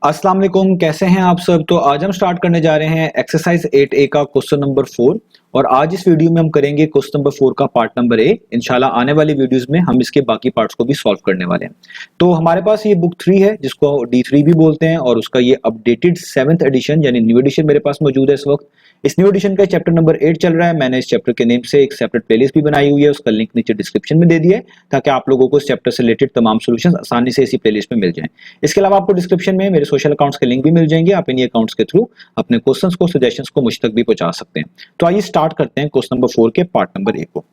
अस्सलाम वालेकुम, कैसे हैं आप सब। तो आज हम स्टार्ट करने जा रहे हैं एक्सरसाइज 8A का क्वेश्चन नंबर 4। और आज इस वीडियो में हम करेंगे क्वेश्चन नंबर 4 का पार्ट नंबर ए। इंशाल्लाह आने वाली वीडियोस में हम इसके बाकी पार्ट्स को भी सॉल्व करने वाले हैं। तो हमारे पास ये बुक 3 है जिसको D3 भी बोलते हैं, और उसका ये अपडेटेड 7th एडिशन यानी न्यू एडिशन मेरे पास मौजूद है इस वक्त। इस न्यू एडिशन का चैप्टर नंबर 8 चल रहा है। मैंने इस चैप्टर के नेम से एक सेपरेट प्लेलिस्ट भी बनाई हुई है, उसका लिंक नीचे डिस्क्रिप्शन में दे दिया है ताकि आप लोगों को इस चैप्टर से रिलेटेड तमाम सॉल्यूशंस आसानी से इसी प्लेलिस्ट में मिल जाएं। इसके अलावा आपको डिस्क्रिप्शन में मेरे सोशल अकाउंट्स के लिंक भी मिल जाएंगे, आप इन्हीं अकाउंट्स के थ्रू अपने क्वेश्चंस को, सजेशंस को मुझ तक भी पहुंचा सकते हैं। तो आइए स्टार्ट करते हैं क्वेश्चन नंबर 4 के पार्ट नंबर 1 को।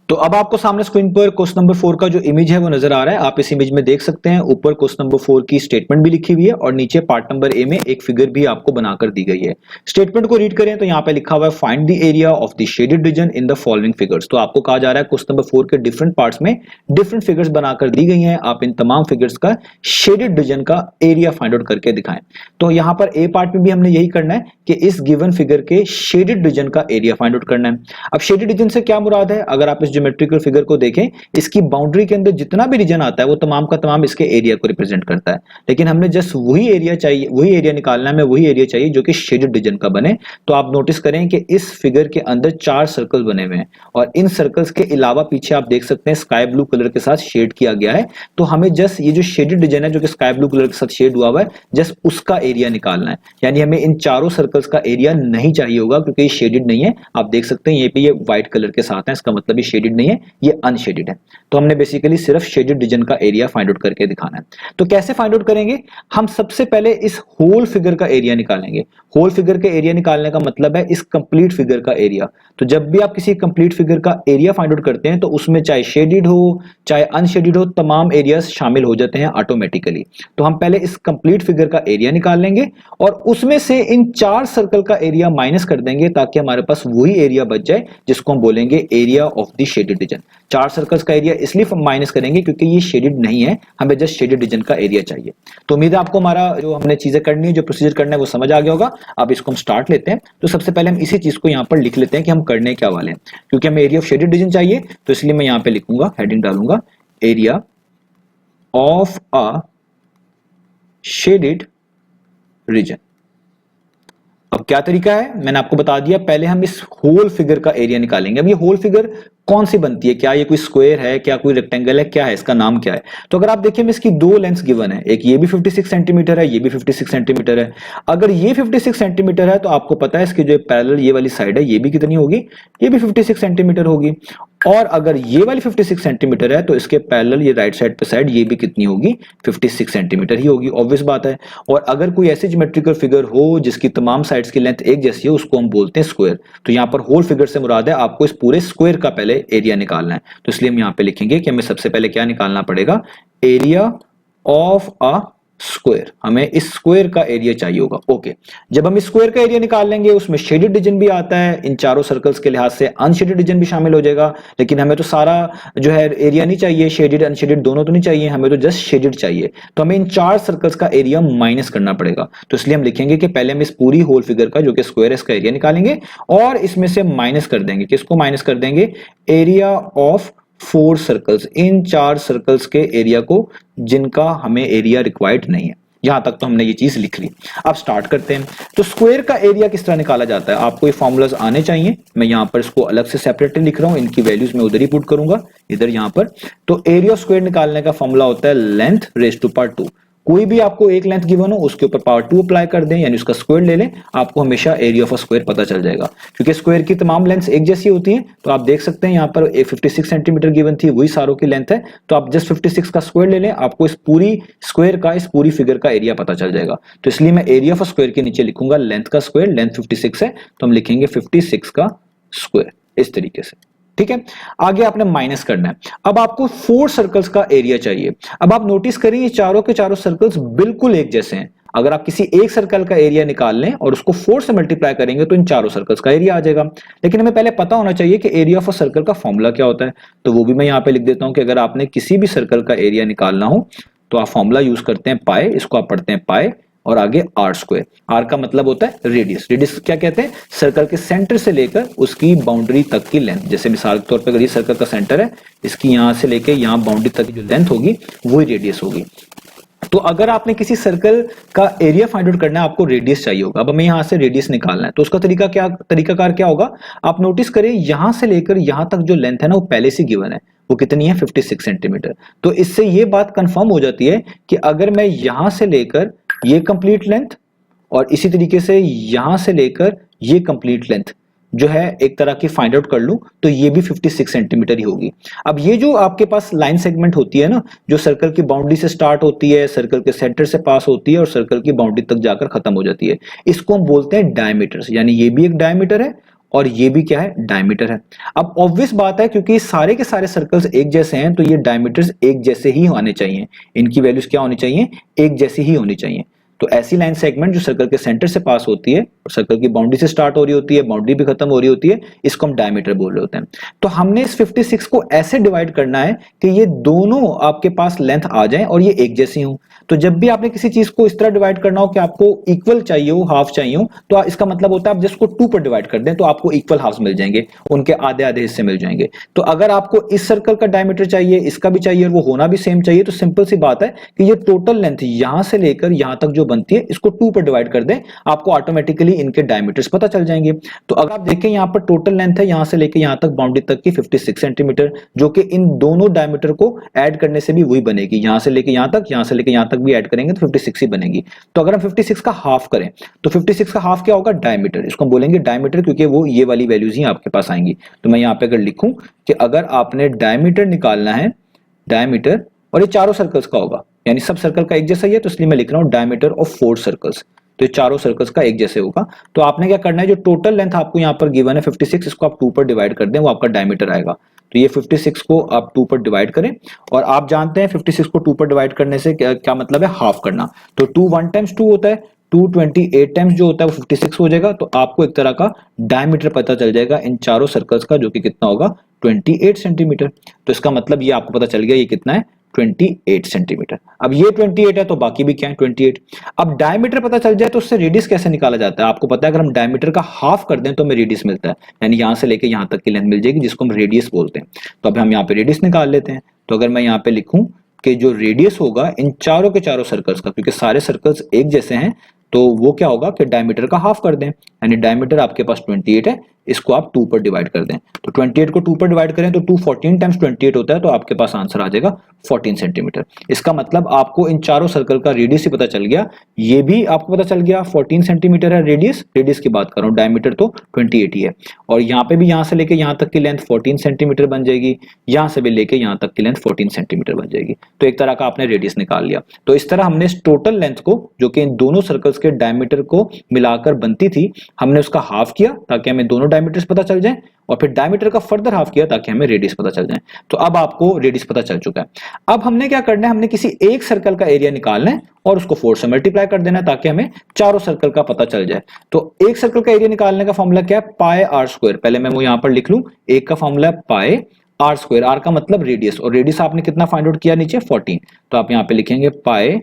तो अब आपको सामने स्क्रीन पर क्वेश्चन नंबर 4 का जो इमेज है वो नजर आ रहा है। आप इस इमेज में देख सकते हैं ऊपर क्वेश्चन नंबर 4 की स्टेटमेंट भी लिखी हुई है और नीचे पार्ट नंबर ए में एक फिगर भी आपको बनाकर दी गई है। स्टेटमेंट को रीड करें तो यहाँ पे लिखा हुआ है find the area of the shaded region in the following figures. तो आपको कहा जा रहा है क्वेश्चन नंबर 4 के डिफरेंट पार्ट्स में डिफरेंट फिगर्स बनाकर दी गई हैं, आप इन तमाम फिगर्स का शेडेड रीजन का एरिया फाइंड आउट करके दिखाएं। तो यहाँ पर ए पार्ट में भी हमने यही करना है कि इस गिवन फिगर के शेडेड रीजन का एरिया फाइंड आउट करना है। अब शेडेड रीजन से क्या मुराद है, अगर आप इस ज्योमेट्रिकल फिगर को देखें, इसकी बाउंड्री के अंदर जितना भी रीजन आता है वो तमाम का तमाम इसके एरिया को रिप्रेजेंट करता है। लेकिन हमने जस्ट वही एरिया चाहिए, वही एरिया निकालना है, हमें वही एरिया चाहिए जो कि शेडेड रीजन का बने। तो आप नोटिस करें कि इस फिगर के अंदर 4 सर्कल बने हुए हैं और इन सर्कल्स के अलावा पीछे आप देख सकते हैं स्काई ब्लू कलर के साथ शेड किया गया है। तो हमें जस्ट ये जो शेडेड रीजन है जो कि स्काई ब्लू कलर के साथ शेड हुआ हुआ है, जस्ट उसका एरिया निकालना है। यानी हमें इन चारों सर्कल्स का एरिया नहीं चाहिए होगा क्योंकि ये शेडेड नहीं है। आप देख सकते हैं ये पे ये व्हाइट कलर के साथ है, इसका मतलब ये शेडेड नहीं है, ये अनशेडेड है। तो हमने बेसिकली सिर्फ शेडेड रीजन का एरिया फाइंड आउट करके दिखाना है। तो कैसे फाइंड आउट करेंगे, हम सबसे पहले इस होल फिगर का एरिया निकालेंगे। होल फिगर का एरिया निकालने का मतलब है इस कंप्लीट फिगर का एरिया। तो जब भी आप किसी कंप्लीट फिगर का एरिया फाइंड आउट करते हैं तो उसमें चाहे शेडेड हो चाहे अनशेडेड हो, तमाम एरियाज शामिल हो जाते हैं ऑटोमेटिकली। तो हम पहले इस कंप्लीट फिगर का एरिया निकाल लेंगे और उसमें से इन 4 सर्कल का एरिया माइनस कर देंगे ताकि हमारे पास वही एरिया बच जाए जिसको हम बोलेंगे area of the shaded region. 4 circles का एरिया इसलिए माइनस करेंगे क्योंकि ये शेडेड नहीं है, हमें जस्ट शेडेड रीजन का एरिया चाहिए। तो उम्मीद है आपको हमारा जो हमने चीजें करनी है, जो प्रोसीजर करना है वो समझ आ गया होगा। अब इसको हम स्टार्ट लेते हैं। तो सबसे पहले हम इसी चीज को यहां पर लिख लेते हैं कि हम करने क्या वाले हैं। क्योंकि हमें एरिया ऑफ शेडेड रीजन चाहिए तो इसलिए मैं यहां पे लिखूंगा, हेडिंग डालूंगा area of a shaded region. अब क्या तरीका है मैंने आपको बता दिया, पहले हम इस होल फिगर का एरिया निकालेंगे। अब ये होल फिगर कौन सी बनती है, क्या ये कोई स्क्वायर है, क्या कोई रेक्टेंगल है, क्या है, इसका नाम क्या है। तो अगर आप देखिए इसकी 2 लेंथ्स गिवन है, एक ये भी 56 सेंटीमीटर है, ये भी 56 सेंटीमीटर है। अगर ये 56 सेंटीमीटर है तो आपको पता है इसकी जो पैरेलल ये वाली साइड है ये भी कितनी होगी, ये भी 56 सेंटीमीटर होगी। और अगर ये वाली 56 सेंटीमीटर है तो इसके पैरेलल ये राइट साइड पे साइड ये भी कितनी होगी, 56 सेंटीमीटर ही होगी, ऑब्वियस बात है। और अगर कोई ऐसी ज्योमेट्रिकल फिगर हो जिसकी तमाम साइड्स की लेंथ एक जैसी हो, उसको हम बोलते हैं स्क्वायर। तो यहाँ पर होल फिगर से मुराद है आपको इस पूरे स्क्वायर का पहले एरिया निकालना है। तो इसलिए हम यहां पे लिखेंगे कि हमें सबसे पहले क्या निकालना पड़ेगा, एरिया ऑफ अ स्क्वायर। हमें इस स्क्वायर का एरिया चाहिए होगा। ओके, जब हम इस स्क्वायर का एरिया निकाल लेंगे उसमें शेडेड रीजन भी आता है, इन चारों सर्कल्स के लिहाज से अनशेडेड रीजन भी शामिल हो जाएगा। लेकिन हमें तो सारा जो है एरिया नहीं चाहिए, शेडेड अनशेडेड दोनों तो नहीं चाहिए, हमें तो जस्ट शेडेड चाहिए। तो हमें इन 4 सर्कल्स का एरिया माइनस करना पड़ेगा। तो इसलिए हम लिखेंगे कि पहले हम इस पूरी होल फिगर का जो कि स्क्वायर है इसका एरिया निकालेंगे और इसमें से माइनस कर देंगे। किसको माइनस कर देंगे, area of 4 circles, in 4 circles के एरिया को जिनका हमें एरिया रिक्वायर्ड नहीं है। यहां तक तो हमने ये चीज लिख ली। अब स्टार्ट करते हैं। तो स्क्वायर का एरिया किस तरह निकाला जाता है, आपको ये फॉर्मूलाज आने चाहिए। मैं यहां पर इसको अलग से सेपरेटली लिख रहा हूं, इनकी वैल्यूज मैं उधर ही पुट करूंगा, इधर यहां पर। तो एरिया ऑफ स्क्वायर निकालने का फॉर्मूला होता है लेंथ रेज़ टू पावर 2। कोई भी आपको एक लेंथ गिवन हो उसके ऊपर पावर 2 अप्लाई कर दें, यानी उसका स्क्वायर ले लें, आपको हमेशा एरिया ऑफ अ स्क्वायर पता चल जाएगा। क्योंकि स्क्वायर की तमाम लेंथ्स एक जैसी होती हैं। तो आप देख सकते हैं यहाँ पर 56 सेंटीमीटर गिवन थी, वही सारों की लेंथ है। तो आप जस्ट 56 का स्क्वायर ले लें, आपको इस पूरी स्क्वायर का, इस पूरी फिगर का एरिया पता चल जाएगा। तो इसलिए मैं एरिया ऑफ अ स्क्वायर के नीचे लिखूंगा लेंथ का स्क्वायर, लेंथ 56 है तो हम लिखेंगे 56 का स्क्वायर, इस तरीके से। ठीक है, आगे आपने माइनस करना है। अब आपको 4 सर्कल्स का एरिया चाहिए। अब आप नोटिस करें ये चारों के चारों सर्कल्स बिल्कुल एक जैसे हैं। अगर आप किसी एक सर्कल का एरिया निकाल लें और उसको 4 से मल्टीप्लाई करेंगे तो इन चारों सर्कल्स का एरिया आ जाएगा। लेकिन हमें पहले पता होना चाहिए कि एरिया ऑफ अ सर्कल का फॉर्मूला क्या होता है। तो वो भी मैं यहां पे लिख देता हूं कि अगर आपने किसी भी सर्कल का एरिया निकालना हो तो आप फॉर्मूला यूज करते हैं पाई, इसको आप पढ़ते हैं पाई और आगे आर स्क्वायर। आर का मतलब होता है रेडियस। रेडियस क्या कहते हैं, सर्कल के सेंटर से लेकर उसकी बाउंड्री तक की लेंथ। जैसे मिसाल के तौर पर अगर ये सर्कल का सेंटर है, इसकी यहां से लेकर यहां बाउंड्री तक की जो लेंथ होगी वही रेडियस होगी। तो अगर आपने किसी सर्कल का एरिया फाइंड आउट करना है, आपको रेडियस चाहिए होगा। अब हमें यहां से रेडियस निकालना है, तो उसका तरीकाकार क्या होगा, आप नोटिस करें यहां से लेकर यहां तक जो लेंथ है ना वो पहले से गिवन है, वो कितनी है 56 सेंटीमीटर। तो इससे ये बात कंफर्म हो जाती है कि अगर मैं यहां से लेकर ये कंप्लीट लेंथ और इसी तरीके से यहां से लेकर ये कंप्लीट लेंथ जो है एक तरह की फाइंड आउट कर लूं, तो ये भी 56 सेंटीमीटर ही होगी। अब ये जो आपके पास लाइन सेगमेंट होती है ना, जो सर्कल की बाउंड्री से स्टार्ट होती है, सर्कल के सेंटर से पास होती है और सर्कल की बाउंड्री तक जाकर खत्म हो जाती है, इसको हम बोलते हैं डायमीटर्स। यानी ये भी एक डायमीटर है और ये भी क्या है, डायमीटर है। अब ऑब्वियस बात है, क्योंकि सारे के सारे सर्कल्स एक जैसे हैं, तो ये डायमीटर्स एक जैसे ही आने चाहिए, इनकी वैल्यूज क्या होनी चाहिए, एक जैसी ही होनी चाहिए। तो ऐसी लाइन सेगमेंट जो सर्कल के सेंटर से पास होती है और सर्कल की बाउंड्री से स्टार्ट हो रही होती है, बाउंड्री भी खत्म हो रही होती है, इसको हम डायमीटर बोल रहे होते हैं। तो हमने इस 56 को ऐसे डिवाइड करना है कि ये दोनों आपके पास लेंथ आ जाएं और ये एक जैसी हो। तो जब भी आपने किसी चीज को इस तरह डिवाइड करना हो कि आपको इक्वल चाहिए हो, हाफ चाहिए हो, तो इसका मतलब होता है आप जिसको 2 पर डिवाइड कर दें तो आपको इक्वल हाफ मिल जाएंगे, उनके आधे आधे हिस्से मिल जाएंगे। तो अगर आपको इस सर्कल का डायमीटर चाहिए, इसका भी चाहिए और वो होना भी सेम चाहिए, तो सिंपल सी बात है कि ये टोटल लेंथ यहां से लेकर यहां तक जो बनती है, इसको 2 पर डिवाइड कर दें, आपको ऑटोमेटिकली इनके डायमीटर्स पता चल जाएंगे। तो अगर आप देखें यहाँ पर टोटल लेंथ है यहां से लेकर यहां तक बाउंड्री तक की 56 सेंटीमीटर, जो कि इन दोनों डायमीटर को ऐड करने से भी वही बनेगी। यहां से लेकर यहां तक, यहां से लेकर यहां तक भी ऐड करेंगे तो 56 ही बनेगी। तो अगर हम 56 का हाफ करें तो 56 का हाफ क्या होगा, डायमीटर। इसको हम बोलेंगे डायमीटर, क्योंकि वो ये वाली वैल्यूज ही आपके पास आएंगी। तो मैं यहाँ पे अगर लिखूं कि अगर आपने डायमीटर निकालना है, डायमीटर, और ये चारों सर्कल्स का होगा, यानी सब सर्कल का एक जैसा ही है, तो इसलिए मैं लिख रहा हूं डायमीटर ऑफ 4 सर्कल्स। तो ये चारों सर्कल्स का एक जैसे होगा। तो आपने क्या करना है, जो टोटल लेंथ आपको यहाँ पर गिवन है 56, इसको आप 2 पर डिवाइड कर दें, वो आपका डायमीटर आएगा। तो ये 56 को आप 2 पर डिवाइड करें, और आप जानते हैं 56 को 2 पर डिवाइड करने से क्या मतलब है, हाफ करना। तो 2 1 टाइम्स 2 होता है, 228 टाइम्स जो होता है वो 56 हो जाएगा। तो आपको एक तरह का डायमीटर पता चल जाएगा इन चारों सर्कल्स का, जो कि कितना होगा, 28 सेंटीमीटर। तो इसका मतलब ये आपको पता चल गया ये कितना है, 28 सेंटीमीटर। अब ये 28 है तो बाकी भी क्या है, 28। अब डायमीटर पता चल जाए तो उससे रेडियस कैसे निकाला जाता है, आपको पता है, अगर हम डायमीटर का हाफ कर दें तो हमें रेडियस मिलता है, यानी यहां से लेके यहां तक की लेंथ मिल जाएगी, जिसको हम रेडियस बोलते हैं। तो अब हम यहाँ पे रेडियस निकाल लेते हैं। तो अगर मैं यहाँ पे लिखूं कि जो रेडियस होगा इन चारों के चारों सर्कल्स का, क्योंकि सारे सर्कल्स एक जैसे हैं, तो वो क्या होगा कि डायमीटर का हाफ कर दें, यानी डायमीटर आपके पास 28 है, इसको आप 2 पर डिवाइड कर दें। तो 28 को 2 पर डिवाइड करें तो 2 14 टाइम्स 28 होता है, तो आपके पास आंसर आ जाएगा 14 सेंटीमीटर। इसका मतलब आपको इन चारों सर्कल का रेडियस ही पता चल गया, ये भी आपको पता चल गया 14 सेंटीमीटर है रेडियस। रेडियस की बात कर रहा हूं, डायमीटर तो 28 ही है। और यहाँ पे भी यहां से लेके यहां तक की लेंथ 14 सेंटीमीटर बन जाएगी, यहां से भी लेके यहां तक की लेंथ 14 सेंटीमीटर बन जाएगी। तो एक तरह का आपने रेडियस निकाल लिया। तो इस तरह हमने टोटल लेंथ को, जो कि इन दोनों सर्कल्स के डायमीटर को मिलाकर बनती थी, हमने उसका हाफ किया ताकि हमें दोनों डायमीटर्स पता चल जाए, और फिर डायमीटर का फर्दर हाफ किया ताकि हमें रेडियस पता चल जाए। तो अब आपको रेडियस पता चल चुका है। अब हमने क्या करना है, हमने किसी एक सर्कल का एरिया निकालना है और उसको 4 से मल्टीप्लाई कर देना है ताकि हमें चारों सर्कल का पता चल जाए। तो एक सर्कल का एरिया निकालने का फॉर्मूला क्या है, पाई आर स्क्वायर। पहले मैं वो यहां पर लिख लूं, एक का फॉर्मूला है पाई आर स्क्वायर, आर का मतलब रेडियस, और रेडियस आपने कितना फाइंड आउट किया, नीचे 14। तो आप यहां पे लिखेंगे पाई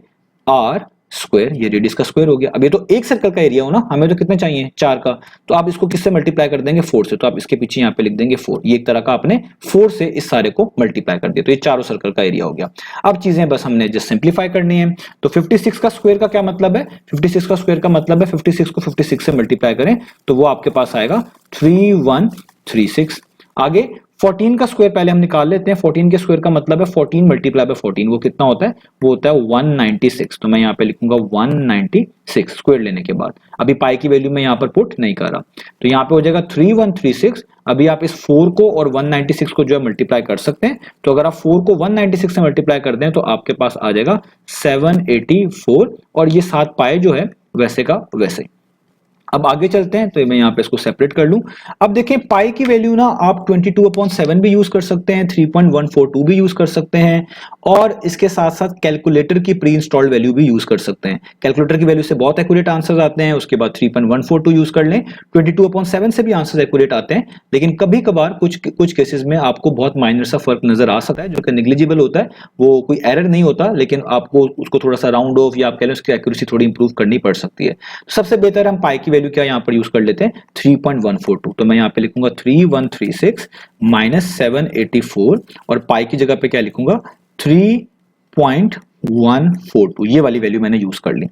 आर स्क्वायर, ये रेडियस का स्क्वायर हो गया। अब ये तो एक सर्कल का एरिया हो ना, हमें तो कितने चाहिए, 4 का, तो आप इसको किससे मल्टीप्लाई कर देंगे, 4 से। तो आप इसके पीछे यहाँ पे लिख देंगे 4। ये एक तरह का आपने 4 से इस सारे को मल्टीप्लाई कर दिया, तो ये चारों सर्कल का एरिया हो गया। अब चीजें बस हमने जस्ट सिंप्लीफाई करनी है। तो 56 का स्क्वायर का क्या मतलब है, 56 का स्क्वायर का मतलब है 56 को 56 से मल्टीप्लाई करें तो वो आपके पास आएगा 3136। आगे 14 का स्क्वायर पहले हम निकाल लेते हैं। 14 के स्क्वायर का मतलब है 14 मल्टीप्लाई बाय 14, वो कितना होता है, वो होता है 196। तो मैं यहाँ पे लिखूंगा 196 स्क्वायर लेने के बाद। अभी पाई की वैल्यू मैं यहाँ पर पुट नहीं कर रहा, तो यहाँ पे हो जाएगा 3136। अभी आप इस 4 को और 196 को जो है मल्टीप्लाई कर सकते हैं। तो अगर आप 4 को 196 से मल्टीप्लाई कर दें तो आपके पास आ जाएगा 784, और ये 7 पाई जो है वैसे का वैसे। अब आगे चलते हैं, तो मैं यहाँ पे इसको सेपरेट कर लूं। अब देखें पाई की वैल्यू ना आप 22/7 भी यूज कर सकते हैं, 3.142 भी यूज कर सकते हैं, और इसके साथ साथ कैलकुलेटर की प्री इंस्टॉल्ड वैल्यू भी यूज कर सकते हैं। कैलकुलेटर की वैल्यू से बहुत एक्यूरेट आंसर्स आते हैं, उसके बाद 3.142 यूज कर लें। 22/7 से भी आंसर्स एक्यूरेट आते हैं, लेकिन कभी कभार कुछ केसेस में आपको बहुत माइनर सा फर्क नजर आ सकता है, जो कि नेग्लिजिबल होता है, वो कोई एरर नहीं होता, लेकिन आपको उसको थोड़ा सा राउंड ऑफ या आप कह लें उसकी एक्यूरेसी थोड़ी इंप्रूव करनी पड़ सकती है। सबसे बेहतर हम पाई की वैल्यू क्या यहाँ पर यूज कर लेते हैं, 3.142। तो मैं यहाँ पे लिखूंगा 3136 माइनस 784, और पाई की जगह पे क्या लिखूंगा, 3.142 3142, ये वाली वैल्यू मैंने यूज कर ली।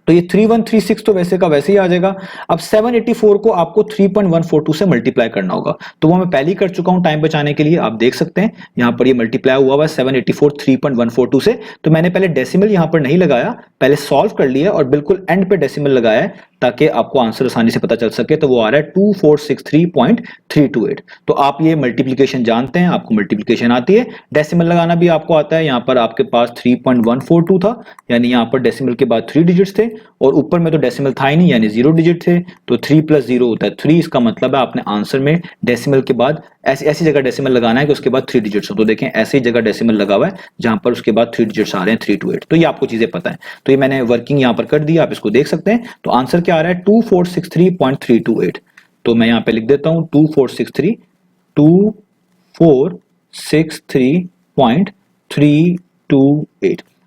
तो ये 3136 तो वैसे का वैसे ही आ जाएगा। अब 784 को आपको 3.142 से मल्टीप्लाई करना होगा, तो वो मैं पहले ही कर चुका हूं टाइम बचाने के लिए। आप देख सकते हैं यहां पर ये मल्टीप्लाई हुआ है 784 3.142 से। तो मैंने पहले डेसिमल यहां पर नहीं लगाया, पहले सॉल्व कर लिया और बिल्कुल एंड पे डेसिमल लगाया है ताकि आपको आंसर आसानी से पता चल सके। तो वो आ रहा है 2463.328। तो आप ये मल्टीप्लीकेशन जानते हैं, आपको मल्टीप्लीकेशन आती है, डेसिमल लगाना भी आपको आता है। यहां पर आपके पास 3.142 था, यानी यहां पर डेसिमल के बाद 3 डिजिट्स थे और ऊपर में तो डेसिमल था ही नहीं, यानी 0 डिजिट थे। तो 3 + 0 होता है 3। इसका मतलब है आपने आंसर में डेसिमल के बाद ऐसी जगह डेसिमल लगाना है कि उसके बाद 3 डिजिट्स हो। तो देखें ऐसे ही जगह डेसिमल लगा हुआ है जहां पर उसके बाद 3 डिजिट्स आ रहे हैं 328। तो ये आपको चीजें पता है, तो ये मैंने वर्किंग यहां पर कर दी, आप इसको देख सकते हैं। तो आंसर क्या आ रहा है 2463.328। तो मैं यहां पे लिख देता हूं 2463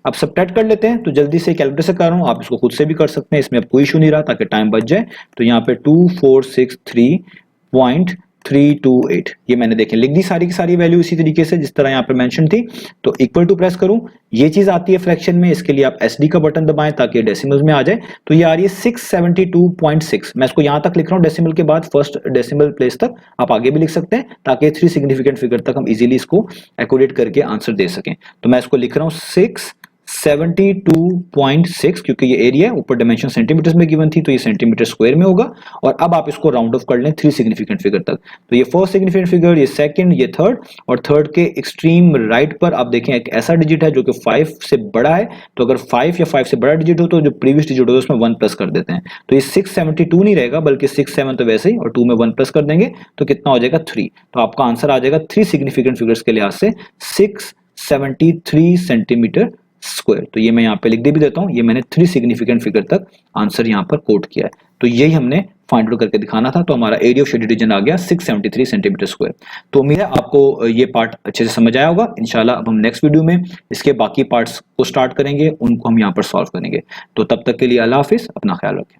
अब सब्ट्रैक्ट कर लेते हैं। तो जल्दी से कैलकुलेटर से कर रहा हूं, आप इसको खुद से भी कर सकते हैं, इसमें अब कोई इशू नहीं रहा ताकि टाइम बच जाए। तो यहाँ पे 2463.328 ये मैंने देखें लिख दी सारी की सारी वैल्यू इसी तरीके से जिस तरह यहाँ पे मेंशन थी। तो इक्वल टू प्रेस करूं, ये चीज आती है फ्रैक्शन में, इसके लिए आप एसडी का बटन दबाएं ताकि डेसिमल्स में आ जाए। तो ये आ रही है 672.6। मैं इसको यहां तक लिख रहा हूं डेसिमल के बाद फर्स्ट डेसिमल प्लेस तक, आप आगे भी लिख सकते हैं ताकि 3 सिग्निफिकेंट फिगर तक हम इजीली इसको एक्यूरेट करके आंसर दे सकें। तो मैं इसको लिख रहा हूं 672.6, क्योंकि ये एरिया है, ऊपर डायमेंशन सेंटीमीटर्स में गिवन थी तो ये सेंटीमीटर स्क्वायर में होगा। और अब आप इसको राउंड ऑफ कर लें 3 सिग्निफिकेंट फिगर तक। तो ये फर्स्ट सिग्निफिकेंट फिगर, ये सेकंड, ये थर्ड, और थर्ड के एक्सट्रीम राइट पर आप देखें एक ऐसा डिजिट है जो कि 5 से बड़ा है। तो अगर 5 या 5 से बड़ा डिजिट हो तो जो प्रीवियस डिजिट हो उसमें 1 प्लस कर देते हैं। तो ये 672 नहीं रहेगा बल्कि 67 तो वैसे ही, और 2 में 1 प्लस कर देंगे तो कितना हो जाएगा 3। तो आपका आंसर आ जाएगा 3 सिग्निफिकेंट फिगर्स के लिहाज से 673 सेंटीमीटर स्क्वायर। तो ये मैं यहाँ पे लिख दे भी देता हूँ, ये मैंने 3 सिग्निफिकेंट फिगर तक आंसर यहाँ पर कोट किया है। तो यही हमने फाइंड आउट करके दिखाना था। तो हमारा एरिया ऑफ शेडेड रीजन आ गया 673 सेंटीमीटर स्क्वायर। तो उम्मीद है आपको ये पार्ट अच्छे से समझ आया होगा। इंशाल्लाह अब हम नेक्स्ट वीडियो में इसके बाकी पार्ट्स को स्टार्ट करेंगे, उनको हम यहाँ पर सॉल्व करेंगे। तो तब तक के लिए अल्लाह हाफिज, अपना ख्याल रखें।